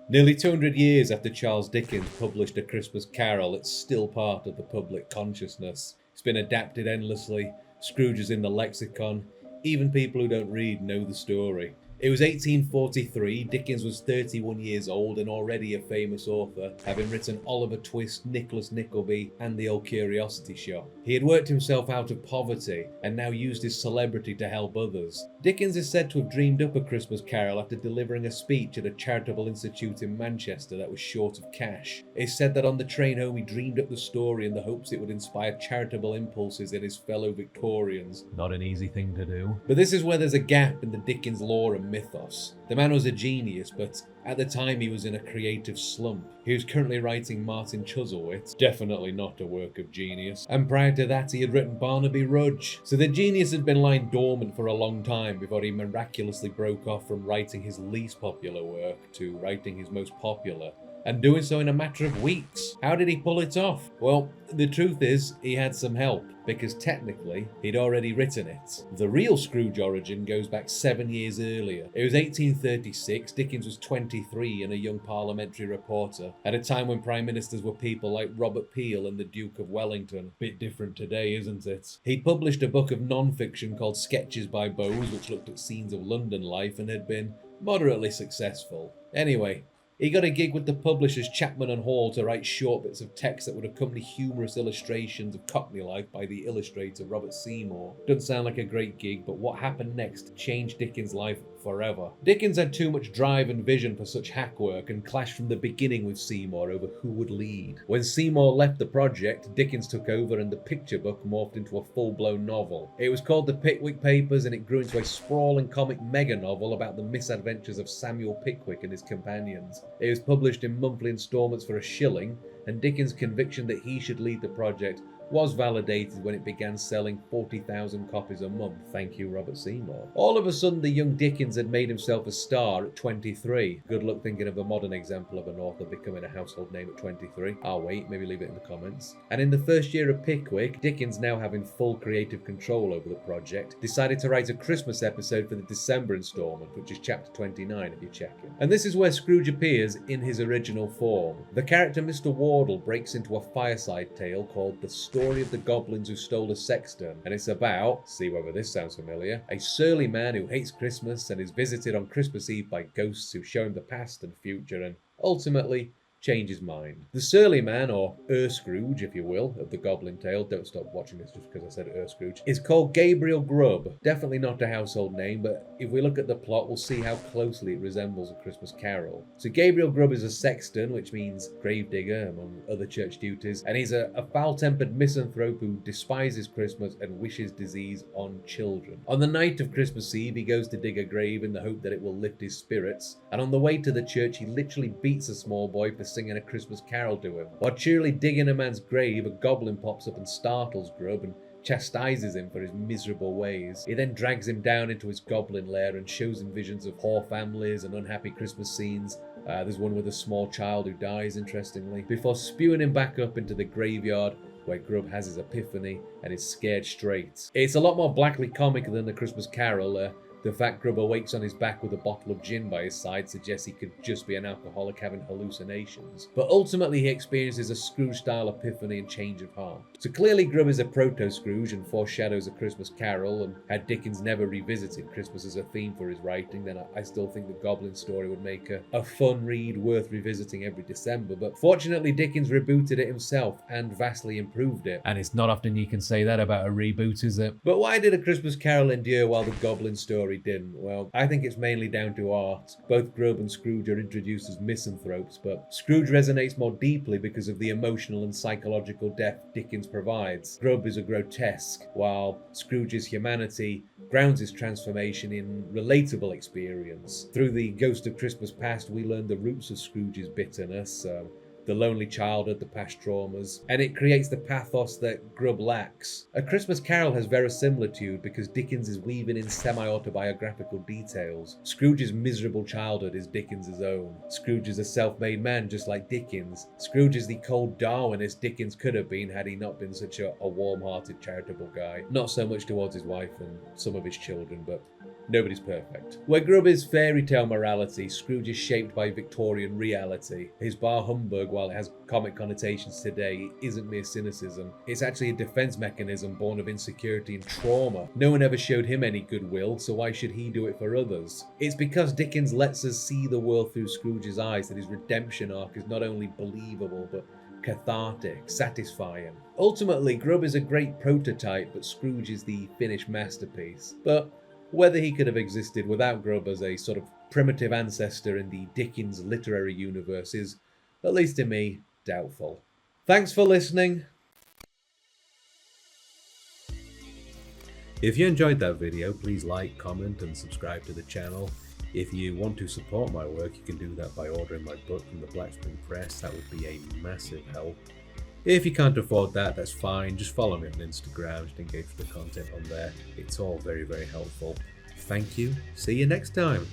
Nearly 200 years after Charles Dickens published A Christmas Carol, it's still part of the public consciousness. It's been adapted endlessly, Scrooge is in the lexicon, even people who don't read know the story. It was 1843, Dickens was 31 years old and already a famous author, having written Oliver Twist, Nicholas Nickleby, and The Old Curiosity Shop. He had worked himself out of poverty and now used his celebrity to help others. Dickens is said to have dreamed up A Christmas Carol after delivering a speech at a charitable institute in Manchester that was short of cash. It's said that on the train home he dreamed up the story in the hopes it would inspire charitable impulses in his fellow Victorians. Not an easy thing to do. But this is where there's a gap in the Dickens lore and mythos. The man was a genius, but at the time he was in a creative slump. He was currently writing Martin Chuzzlewit, definitely not a work of genius, and prior to that he had written Barnaby Rudge. So the genius had been lying dormant for a long time before he miraculously broke off from writing his least popular work to writing his most popular, and doing so in a matter of weeks. How did he pull it off? Well, the truth is, he had some help, because technically, he'd already written it. The real Scrooge origin goes back 7 years earlier. It was 1836, Dickens was 23 and a young parliamentary reporter, at a time when prime ministers were people like Robert Peel and the Duke of Wellington. Bit different today, isn't it? He'd published a book of non-fiction called Sketches by Boz, which looked at scenes of London life and had been moderately successful. Anyway, he got a gig with the publishers Chapman and Hall to write short bits of text that would accompany humorous illustrations of Cockney life by the illustrator Robert Seymour. Doesn't sound like a great gig, but what happened next changed Dickens' life forever. Dickens had too much drive and vision for such hack work and clashed from the beginning with Seymour over who would lead. When Seymour left the project, Dickens took over and the picture book morphed into a full-blown novel. It was called The Pickwick Papers and it grew into a sprawling comic mega-novel about the misadventures of Samuel Pickwick and his companions. It was published in monthly installments for $1, and Dickens' conviction that he should lead the project was validated when it began selling 40,000 copies a month. Thank you, Robert Seymour. All of a sudden, the young Dickens had made himself a star at 23. Good luck thinking of a modern example of an author becoming a household name at 23. I'll wait, maybe leave it in the comments. And in the first year of Pickwick, Dickens, now having full creative control over the project, decided to write a Christmas episode for the December installment, which is chapter 29 if you're checking. And this is where Scrooge appears in his original form. The character Mr. Wardle breaks into a fireside tale called The Story of the Goblins Who Stole a Sexton, and it's about, see whether this sounds familiar, a surly man who hates Christmas and is visited on Christmas Eve by ghosts who show him the past and future and ultimately change his mind. The surly man, or Scrooge if you will, of the Goblin Tale, don't stop watching this just because I said Scrooge, is called Gabriel Grubb. Definitely not a household name, but if we look at the plot, we'll see how closely it resembles A Christmas Carol. So Gabriel Grubb is a sexton, which means gravedigger among other church duties, and he's a foul-tempered misanthrope who despises Christmas and wishes disease on children. On the night of Christmas Eve, he goes to dig a grave in the hope that it will lift his spirits, and on the way to the church, he literally beats a small boy for singing A Christmas Carol to him. While cheerily digging a man's grave, a goblin pops up and startles Grubb and chastises him for his miserable ways. He then drags him down into his goblin lair and shows him visions of poor families and unhappy Christmas scenes. There's one with a small child who dies, interestingly, before spewing him back up into the graveyard where Grubb has his epiphany and is scared straight. It's a lot more blackly comic than A Christmas Carol. The fact Grubb awakes on his back with a bottle of gin by his side suggests he could just be an alcoholic having hallucinations. But ultimately he experiences a Scrooge-style epiphany and change of heart. So clearly Grubb is a proto-Scrooge and foreshadows A Christmas Carol, and had Dickens never revisited Christmas as a theme for his writing, then I still think the Goblin story would make a fun read worth revisiting every December. But fortunately Dickens rebooted it himself and vastly improved it. And it's not often you can say that about a reboot, is it? But why did A Christmas Carol endure while the Goblin story didn't? Well, I think it's mainly down to art. Both Grubb and Scrooge are introduced as misanthropes, but Scrooge resonates more deeply because of the emotional and psychological depth Dickens provides. Grubb is a grotesque, while Scrooge's humanity grounds his transformation in relatable experience. Through the Ghost of Christmas Past, we learn the roots of Scrooge's bitterness, the lonely childhood, the past traumas, and it creates the pathos that Grubb lacks. A Christmas Carol has verisimilitude because Dickens is weaving in semi-autobiographical details. Scrooge's miserable childhood is Dickens' own. Scrooge is a self-made man just like Dickens. Scrooge is the cold Darwinist Dickens could have been had he not been such a warm-hearted, charitable guy. Not so much towards his wife and some of his children, but Nobody's perfect. Where Grub is fairy tale morality, Scrooge is shaped by Victorian reality. His bar humbug, while it has comic connotations today, isn't mere cynicism. It's actually a defense mechanism born of insecurity and trauma. No one ever showed him any goodwill, so why should he do it for others? It's because Dickens lets us see the world through Scrooge's eyes that his redemption arc is not only believable, but cathartic, satisfying. Ultimately, Grub is a great prototype, but Scrooge is the finished masterpiece. But whether he could have existed without Grub as a sort of primitive ancestor in the Dickens literary universe is, at least to me, doubtful. Thanks for listening. If you enjoyed that video, please like, comment and subscribe to the channel. If you want to support my work, you can do that by ordering my book from the Blacksburg Press. That would be a massive help. If you can't afford that, that's fine. Just follow me on Instagram, just engage with the content on there. It's all very, very helpful. Thank you. See you next time.